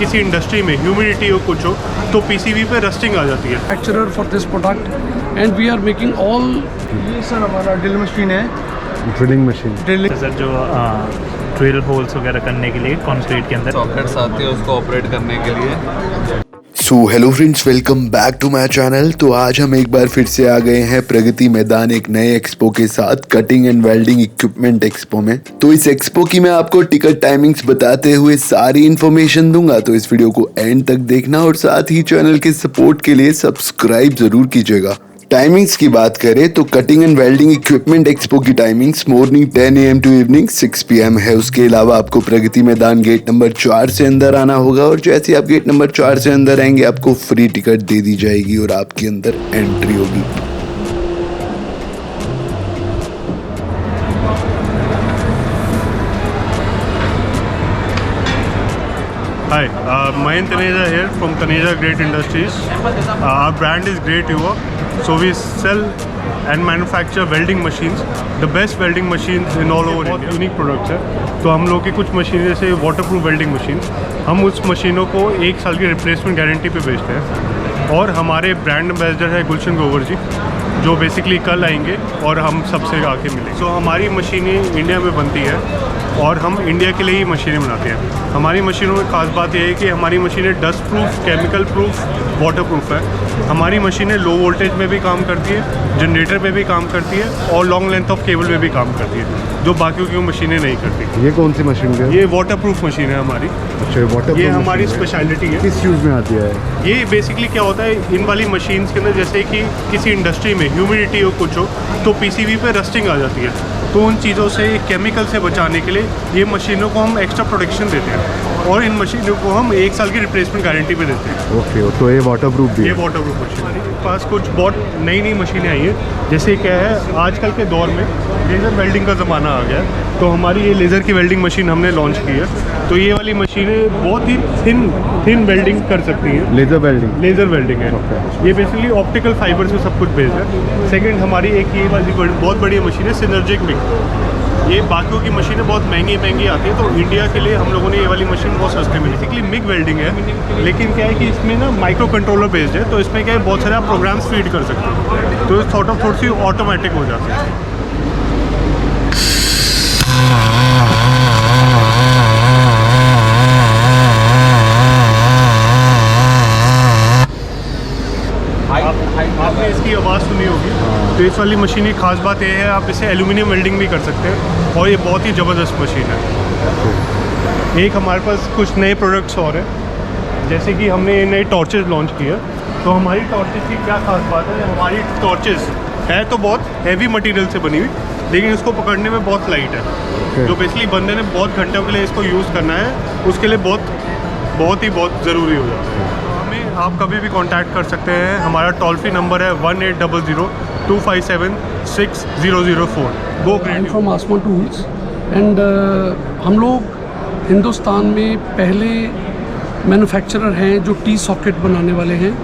किसी इंडस्ट्री में ह्यूमिडिटी हो कुछ हो तो पीसीबी पे रस्टिंग आ जाती है। Manufacturer for this product and we are making all। ये सर हमारा ड्रिल मशीन है, ड्रिलिंग मशीन। सर जो ड्रिल होल्स वगैरह करने के लिए कंक्रीट के अंदर सॉकेट्स आती है उसको ऑपरेट करने के लिए। So hello friends, welcome back to my channel. तो आज हम एक बार फिर से आ गए हैं प्रगति मैदान एक नए एक्सपो के साथ, cutting and welding equipment expo में। तो इस एक्सपो की मैं आपको टिकट टाइमिंग्स बताते हुए सारी इन्फॉर्मेशन दूंगा, तो इस वीडियो को एंड तक देखना और साथ ही चैनल के सपोर्ट के लिए सब्सक्राइब जरूर कीजिएगा। टाइमिंग्स की बात करें तो cutting and welding equipment expo की timings morning 10 AM to evening 6 PM है। उसके अलावा आपको प्रगति मैदान गेट नंबर 4 से अंदर आना होगा और जैसे आप गेट नंबर 4 से अंदर आएंगे आपको फ्री टिकट दे दी जाएगी और आपके अंदर एंट्री होगी। Hi, Mayan Taneja here from Taneja Great Industries. Our brand is Great Yuva. So we sell and manufacture welding machines, the best welding machines in all over India. Unique products है। तो हम लोग की कुछ machine जैसे waterproof welding machine, हम उस मशीनों को 1 साल की रिप्लेसमेंट गारंटी पे बेचते हैं। और हमारे ब्रांड एम्बेसडर है गुलशन ग्रोवर जी, जो बेसिकली कल आएंगे और हम सबसे आके मिलेंगे। तो हमारी मशीनें इंडिया में बनती है और हम इंडिया के लिए ही मशीनें बनाते हैं। हमारी मशीनों में ख़ास बात यह है कि हमारी मशीनें dust proof, chemical proof, water proof है। हमारी मशीनें लो वोल्टेज में भी काम करती है, जनरेटर में भी काम करती है और लॉन्ग लेंथ ऑफ केबल में भी काम करती है, जो बाकी की मशीनें नहीं करती। ये कौन सी मशीन है? ये वाटर प्रूफ मशीन है हमारी। अच्छा, वाटर ये हमारी स्पेशलिटी है। किस यूज़ में आती है? ये बेसिकली क्या होता है, इन वाली मशीन्स के अंदर जैसे कि किसी इंडस्ट्री में ह्यूमिडिटी हो कुछ हो तो पीसीबी पे रस्टिंग आ जाती है, तो उन चीज़ों से, केमिकल से बचाने के लिए ये मशीनों को हम एक्स्ट्रा प्रोटेक्शन देते हैं और इन मशीनों को हम 1 साल की रिप्लेसमेंट गारंटी पे देते हैं। ओके, तो ये वाटरप्रूफ भी ये है? वाटरप्रूफ मशीन है। हमारे पास कुछ बहुत नई नई मशीनें आई हैं, जैसे क्या है आजकल के दौर में लेज़र वेल्डिंग का ज़माना आ गया है, तो हमारी ये लेज़र की वेल्डिंग मशीन हमने लॉन्च की है। तो ये वाली मशीनें बहुत ही थिन वेल्डिंग कर सकती हैं। लेज़र वेल्डिंग है। ये बेसिकली ऑप्टिकल फाइबर से सब कुछ बेस्ड है। सेकंड हमारी एक ये वाली बहुत बढ़िया मशीन है सिनर्जिक मिग। ये बाकियों की मशीनें बहुत महंगी आती है, तो इंडिया के लिए हम लोगों ने ये वाली मशीन बहुत सस्ते में। बेसिकली मिग वेल्डिंग है, लेकिन क्या है कि इसमें ना माइक्रो कंट्रोलर बेस्ड है, तो इसमें क्या है बहुत सारे आप प्रोग्राम्स फीड कर सकते हैं, तो थोड़ी सी ऑटोमेटिक हो जाती है। आपने इसकी आवाज़ सुनी होगी। तो इस वाली मशीन की खास बात यह है, आप इसे एल्यूमिनियम वेल्डिंग भी कर सकते हैं और ये बहुत ही ज़बरदस्त मशीन है। एक हमारे पास कुछ नए प्रोडक्ट्स और हैं, जैसे कि हमने नए टॉर्चेस लॉन्च किए। तो हमारी टॉर्चेस की क्या खास बात है, हमारी टॉर्चेस है तो बहुत हैवी मटेरियल से बनी हुई, लेकिन इसको पकड़ने में बहुत लाइट है। जो बेसिकली बंदे ने बहुत घंटों के लिए इसको यूज़ करना है, उसके लिए बहुत ज़रूरी हो जाता है। आप कभी भी कांटेक्ट कर सकते हैं। हमारा टोल फ्री नंबर है 1800-257-6004। गो ग्रेट फ्रॉम आसमान टूल्स एंड हम लोग हिंदुस्तान में पहले मैन्युफैक्चरर हैं जो टी सॉकेट बनाने वाले हैं।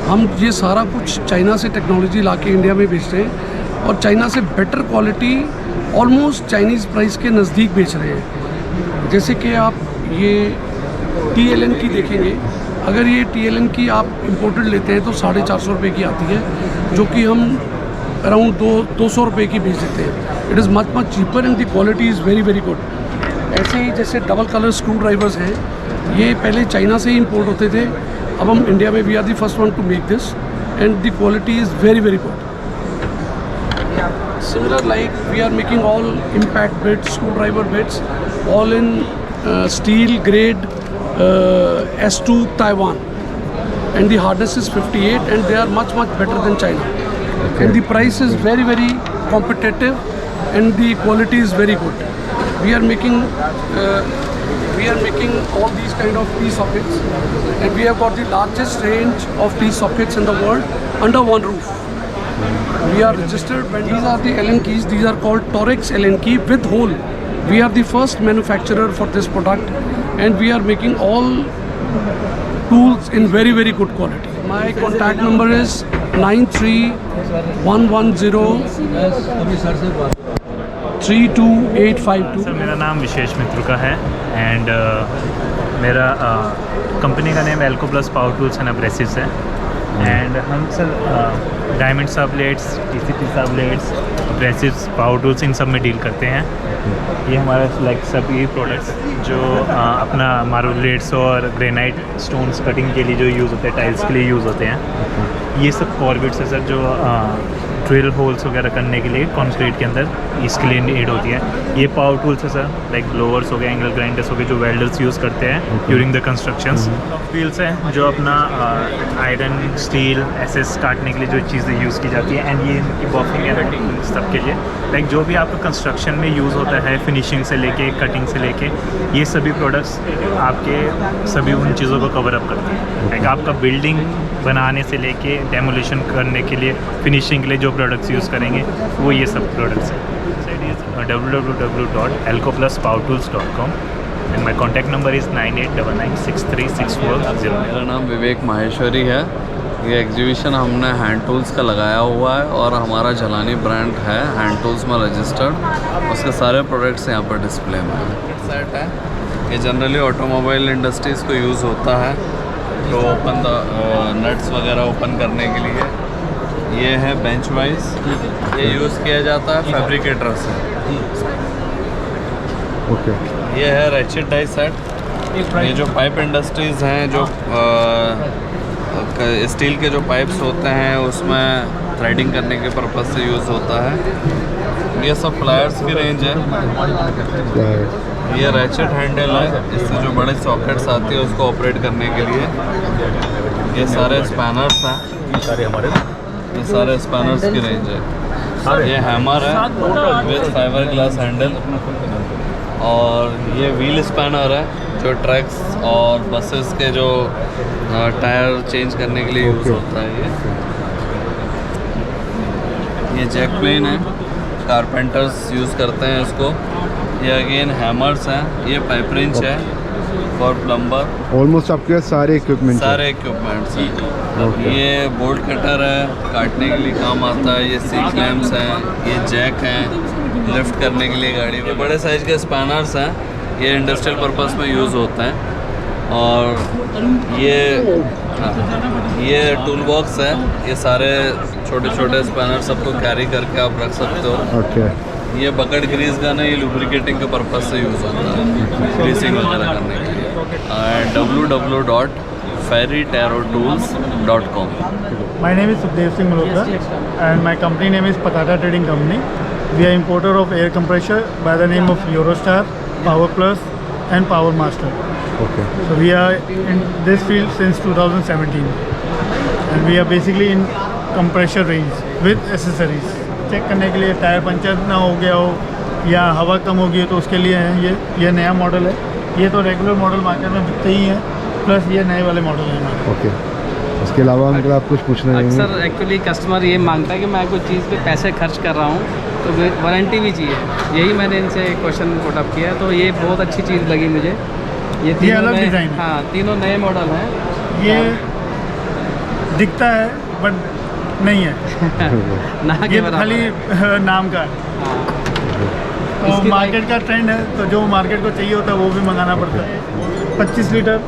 हम ये सारा कुछ चाइना से टेक्नोलॉजी लाके इंडिया में बेचते हैं और चाइना से better quality almost Chinese price के नज़दीक बेच रहे हैं। जैसे कि आप ये TLN की देखेंगे, अगर ये TLN की आप इम्पोर्टेड लेते हैं तो 450 रुपये की आती है, जो कि हम अराउंड 200 रुपये की बेच देते हैं। It is much cheaper and the quality is very good. ऐसे ही जैसे डबल कलर स्क्रू ड्राइवर्स हैं, ये पहले चाइना से ही इम्पोर्ट होते थे, अब हम इंडिया में we are the first one to make this and the quality is very good. Similar like we are making all impact bits, screwdriver bits, all in steel grade S2 Taiwan, and the hardness is 58 and they are much better than China. Okay. And the price is very competitive and the quality is very good. We are making all these kind of T sockets and we have got the largest range of T sockets in the world under one roof. We are registered when these are the Allen keys. These are called Torx Allen key with hole. We are the first manufacturer for this product and we are making all tools in very good quality. My contact number is 93110 32852। Sir मेरा नाम विशेष मित्र का है and मेरा company का name Elco plus power tools and abrasives है। And हम sir diamond saw blades, TCP saw blades, abrasives, power tools इन सब में डील करते हैं। ये हमारा लाइक सभी प्रोडक्ट्स जो अपना मार्बल ब्लेड्स और ग्रेनाइट स्टोन्स कटिंग के लिए जो यूज़ होते हैं, टाइल्स के लिए यूज़ होते हैं। ये सब कॉर्बिट्स है सर, जो ड्रिल होल्स वगैरह करने के लिए कंक्रीट के अंदर इसके लिए नीड होती है। ये पावर टूल्स है सर, लाइक ब्लोअर्स हो गए, एंगल ग्राइंडर्स हो गए, जो वेल्डर्स यूज़ करते हैं ड्यूरिंग द कंस्ट्रक्शंस। व्हील्स हैं जो अपना आयरन, स्टील, एसएस काटने के लिए जो चीज़ें यूज़ की जाती हैं। एंड ये इनकी बफिंग एंड सब के लिए लाइक जो भी आपका कंस्ट्रक्शन में यूज़ होता है, फिनिशिंग से लेके कटिंग से लेके, ये सभी प्रोडक्ट्स आपके सभी उन चीज़ों को कवर अप करते हैं। लाइक आपका बिल्डिंग बनाने से लेके डेमोलिशन करने के लिए, फिनिशिंग के लिए जो प्रोडक्ट्स यूज़ करेंगे वो ये सब प्रोडक्ट्स हैं। www.elcopluspowertools.com and my contact number is 9899636400। मेरा नाम विवेक माहेश्वरी है। ये एग्जीबिशन हमने हैंड टूल्स का लगाया हुआ है और हमारा जलानी ब्रांड है हैंड टूल्स में रजिस्टर्ड। उसके सारे प्रोडक्ट्स यहाँ पर डिस्प्ले में है। सेट है, ये जनरली ऑटोमोबाइल इंडस्ट्रीज़ को यूज़ होता है, तो ओपन नट्स वगैरह ओपन करने के लिए। ये है बेंच वाइज, ये यूज़ किया जाता है फैब्रिकेटर से। ओके। ये है रैचेट डाई सेट। ये जो पाइप इंडस्ट्रीज़ हैं, जो स्टील के जो पाइप्स होते हैं उसमें थ्रेडिंग करने के पर्पज़ से यूज़ होता है। ये सब प्लायर्स की रेंज है। ये रैचेट हैंडल है, इससे जो बड़े सॉकेट्स आती है उसको ऑपरेट करने के लिए। ये सारे स्पैनर्स हैं, ये सारे स्पैनर्स की रेंज है। ये हैमर है विद फाइबर ग्लास हैंडल। और ये व्हील स्पैनर है जो ट्रक्स और बसेस के जो टायर चेंज करने के लिए यूज़ होता है। ये जैक प्लेन है, कारपेंटर्स यूज़ करते हैं इसको। ये अगेन हैमर्स हैं। ये पाइप रिंच है फॉर प्लम्बर। ऑलमोस्ट आपके पास सारे इक्विपमेंट सारे इक्विपमेंट्स हैं। ये बोल्ट कटर है, काटने के लिए काम आता है। ये सी क्लैम्प्स हैं, ये जैक हैं लिफ्ट करने के लिए गाड़ी में। बड़े साइज़ के स्पैनर्स हैं, ये इंडस्ट्रियल पर्पस में यूज़ होते हैं। और ये टूल बॉक्स है, ये सारे छोटे छोटे स्पैनर सबको कैरी करके आप रख सकते हो। ओके। ये बकेट ग्रीस गन है, ये लुब्रिकेटिंग के पर्पस से यूज़ होता है, ग्रीसिंग वगैरह करने के लिए। www.ferrytarotools.com। My name is Sukhdev Singh Malhotra and my company name is Patata Trading Company. We are importer of air compressor by the name of Eurostar, Power Plus and Power Master. Okay. So we are in this field since 2017 and we are basically in compressor range with accessories. Check करने के लिए tyre puncture ना हो गया हो या हवा कम हो गई है तो उसके लिए है। ये नया मॉडल है। ये तो रेगुलर मॉडल मार्केट में बिकते ही हैं, प्लस ये नए वाले मॉडल हैं हमारे। ओके। इसके अलावा मतलब आप कुछ पूछना चाहेंगे? अक्सर एक्चुअली कस्टमर ये मांगता है कि मैं कुछ चीज़ पे पैसे खर्च कर रहा हूँ तो वारंटी भी चाहिए। यही मैंने इनसे क्वेश्चन पुट अप किया, तो ये बहुत अच्छी चीज़ लगी मुझे। ये अलग डिज़ाइन है। हाँ, तीनों नए मॉडल हैं। ये दिखता है बट नहीं है। ना ये के तो खाली नाम का है। तो मार्केट का ट्रेंड है, तो जो मार्केट को चाहिए होता है वो भी मंगाना पड़ता है। 25 litre,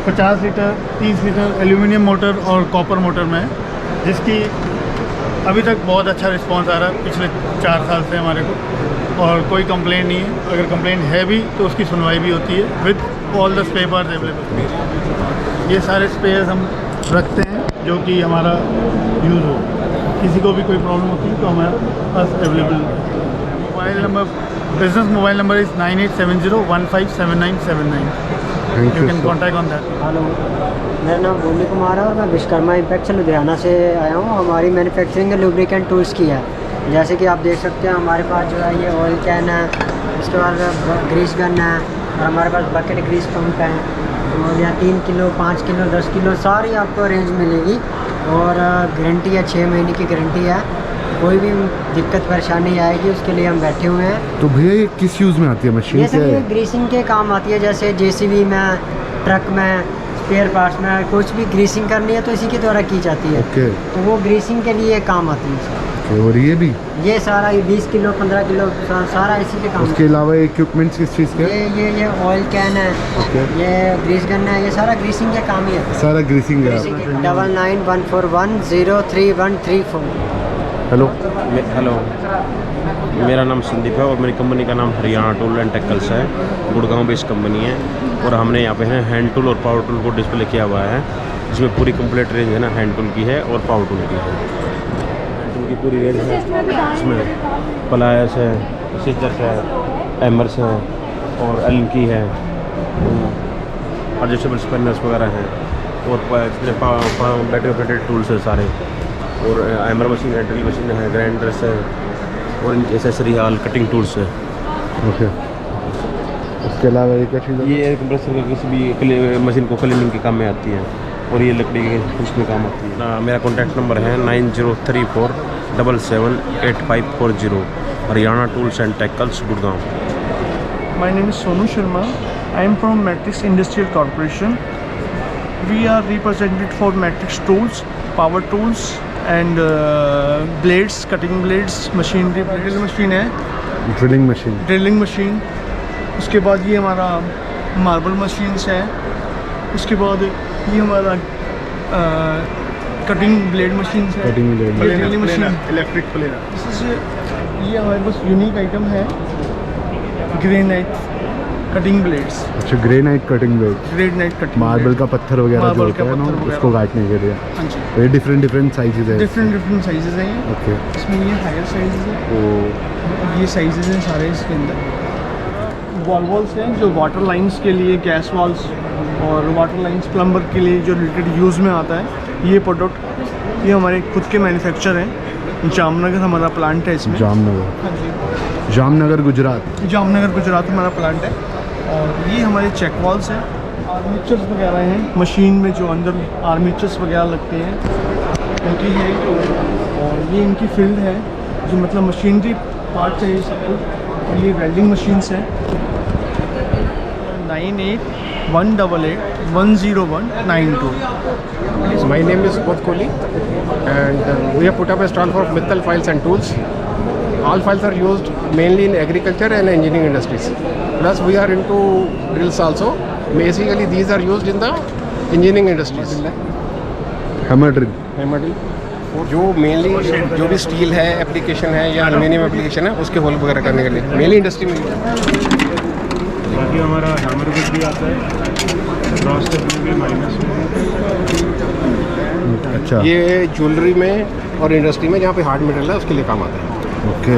50 litre, 30 litre aluminium motor और कॉपर मोटर में, जिसकी अभी तक बहुत अच्छा रिस्पांस आ रहा है पिछले 4 साल से हमारे को, और कोई कंप्लेंट नहीं है। अगर कंप्लेंट है भी तो उसकी सुनवाई भी होती है with all the spare parts available. ये सारे स्पेयर्स हम रखते हैं जो कि हमारा यूज़ हो, किसी को भी कोई प्रॉब्लम होती है तो हमारे पास available. Mobile number, business mobile number is 9870157979। You can contact on that. Hello, मेरा नाम भूमि कुमार है और मैं विश्वकर्मा इम्पैक्ट से लुधियाना से आया हूँ। हमारी मैन्युफैक्चरिंग लुब्रिकेंट टूल्स की है। जैसे कि आप देख सकते हैं हमारे पास जो है ये ऑयल कैन है, उसके बाद ग्रीस गन है, और हमारे पास बकेट ग्रीस पंप है, और यहाँ 3 किलो, 5 किलो, 10 किलो सारी आपको रेंज मिलेगी। और गारंटी है, 6 महीने की गारंटी है। कोई भी दिक्कत परेशानी आएगी उसके लिए हम बैठे हुए हैं। तो भैया ये किस यूज़ में आती है मशीन? ये सर ये ग्रीसिंग के काम आती है, जैसे जेसीबी में, ट्रक में, स्पेयर पार्ट्स में कुछ भी ग्रीसिंग करनी है तो इसी के द्वारा की जाती है। ओके। तो वो ग्रीसिंग के लिए काम आती है सर। ओके, और ये भी? ये सारा ये 20 किलो 15 किलो सारा इसी के काम उसके अलावा इक्विपमेंट्स किस चीज़ के? ये ऑयल कैन है, ओके, ये ग्रीस गन है, ये सारा ग्रीसिंग का काम ही है। सारा ग्रीसिंग है। 9914103134। हेलो, हेलो, मेरा नाम संदीप है और मेरी कंपनी का नाम हरियाणा टूल एंड टेक्कल्स है। गुड़गांव बेस्ड कंपनी है और हमने यहाँ पे है हैंड टूल और पावर टूल को डिस्प्ले किया हुआ है, जिसमें पूरी कंप्लीट रेंज है ना हैंड टूल की है और पावर टूल की है। हैंड टूल की पूरी रेंज है, इसमें प्लायर्स है, सीजर्स है, हैमर्स हैं और एलन की है, एडजस्टेबल स्पिनर्स वगैरह हैं और बैटरी ऑपरेटेड टूल्स है सारे, और हैमर मशीन है, ड्रिल मशीन है, ग्राइंडर्स है और इनकी एसेसरी हाल कटिंग टूल्स है। ओके, उसके अलावा ये क्या चीज़ है? ये एयर कंप्रेसर का किसी भी मशीन को क्लीनिंग के काम में आती है और ये लकड़ी के उसमें काम आती है। मेरा कॉन्टैक्ट नंबर है 9034778540, Haryana tools and tackles, Gurgaon. My name is Sonu Sharma. I am from Matrix Industrial Corporation. We are represented for Matrix tools, power tools and blades, cutting blades, machinery, drill machine है, drilling machine. Drilling machine. उसके बाद ये हमारा marble machines है। उसके बाद ये हमारा कटिंग ब्लेड मशीन्स है, cutting blade, drilling machine, electric player. ये हमारे पास यूनिक आइटम है, ग्रेनाइट कटिंग ब्लेड्स। अच्छा, granite cutting blade, granite cutting, marble का पत्थर वगैरह जो मार्बल होता का है ना पत्थर वगैरह। उसको काटने के लिए। हाँ जी, तो ये डिफरेंट साइजेस है। डिफरेंट साइजेस हैं ये। ओके, इसमें ये हायर साइजेस है, ये साइजेस हैं सारे इसके अंदर। वॉल्व्स हैं जो वाटर लाइंस के लिए, गैस वॉल्व्स और वाटर लाइंस प्लम्बर के लिए जो रिलेटेड यूज़ में आता है। ये प्रोडक्ट ये हमारे खुद के मैन्युफैक्चर हैं। जामनगर हमारा प्लांट है इसमें। जामनगर, हाँ जी, जामनगर गुजरात। जामनगर गुजरात हमारा प्लांट है। और ये हमारे चेक वॉल्स हैं, आर्मीचर्स वगैरह हैं, मशीन में जो अंदर आर्मीचर्स वगैरह लगते हैं उनकी है। और ये इनकी फील्ड है जो मतलब मशीनरी पार्ट चाहिए सब कुछ। और ये वेल्डिंग मशीन्स हैं। 9818810192। My name is Bodh Kohli and we have put up a stall for Mittal files and tools. All files are used mainly in agriculture and engineering industries. Plus we are into drills also. Basically these are used in the engineering industries. Hammer drill, Hammer drill. जो mainly जो भी steel है application है या aluminium application है उसके whole वगैरह करने के लिए मेनली इंडस्ट्री में यूज है। बाकी हमारा हैमर बिट भी आता है, क्रॉस टेबल भी माइनस में। अच्छा, ये ज्वेलरी में और इंडस्ट्री में जहाँ पे हार्ड मटेरियल है उसके लिए काम आता है। ओके।